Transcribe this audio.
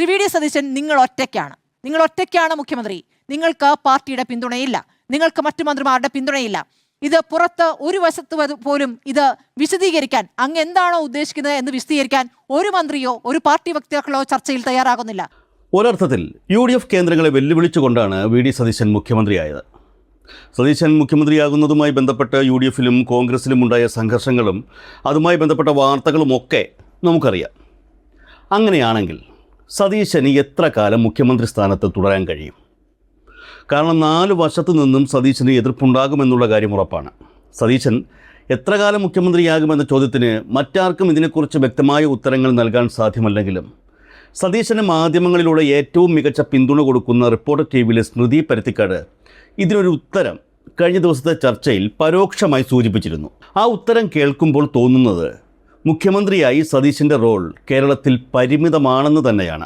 Shri V D Satheesan നിങ്ങൾ ഒറ്റയ്ക്കാണ് മുഖ്യമന്ത്രി. നിങ്ങൾക്ക് പാർട്ടിയുടെ പിന്തുണയില്ല, നിങ്ങൾക്ക് മറ്റു മന്ത്രിമാരുടെ പിന്തുണയില്ല. ഇത് പുറത്ത് ഒരു വശത്ത് പോലും ഇത് വിശദീകരിക്കാൻ, അങ്ങ് എന്താണോ ഉദ്ദേശിക്കുന്നത് എന്ന് വിശദീകരിക്കാൻ ഒരു മന്ത്രിയോ ഒരു പാർട്ടി വക്താക്കളോ ചർച്ചയിൽ തയ്യാറാകുന്നില്ല. ഒരർത്ഥത്തിൽ UDF കേന്ദ്രങ്ങളെ വെല്ലുവിളിച്ചുകൊണ്ടാണ് വി ഡി സതീശൻ മുഖ്യമന്ത്രിയായത്. സതീശൻ മുഖ്യമന്ത്രിയാകുന്നതുമായി ബന്ധപ്പെട്ട് UDFിലും കോൺഗ്രസിലും ഉണ്ടായ സംഘർഷങ്ങളും അതുമായി ബന്ധപ്പെട്ട വാർത്തകളുമൊക്കെ നമുക്കറിയാം. അങ്ങനെയാണെങ്കിൽ സതീശന് എത്ര കാലം മുഖ്യമന്ത്രി സ്ഥാനത്ത് തുടരാൻ കഴിയും? കാരണം 4 വശത്തു നിന്നും സതീശന് എതിർപ്പുണ്ടാകുമെന്നുള്ള കാര്യം ഉറപ്പാണ്. സതീശൻ എത്ര കാലം മുഖ്യമന്ത്രിയാകുമെന്ന ചോദ്യത്തിന് മറ്റാർക്കും ഇതിനെക്കുറിച്ച് വ്യക്തമായ ഉത്തരങ്ങൾ നൽകാൻ സാധ്യമല്ലെങ്കിലും സതീശന് മാധ്യമങ്ങളിലൂടെ ഏറ്റവും മികച്ച പിന്തുണ കൊടുക്കുന്ന റിപ്പോർട്ടർ TVയിലെ സ്മൃതി പരുത്തിക്കാട് ഇതിനൊരു ഉത്തരം കഴിഞ്ഞ ദിവസത്തെ ചർച്ചയിൽ പരോക്ഷമായി സൂചിപ്പിച്ചിരുന്നു. ആ ഉത്തരം കേൾക്കുമ്പോൾ തോന്നുന്നത് മുഖ്യമന്ത്രിയായി സതീശൻ്റെ റോൾ കേരളത്തിൽ പരിമിതമാണെന്ന് തന്നെയാണ്.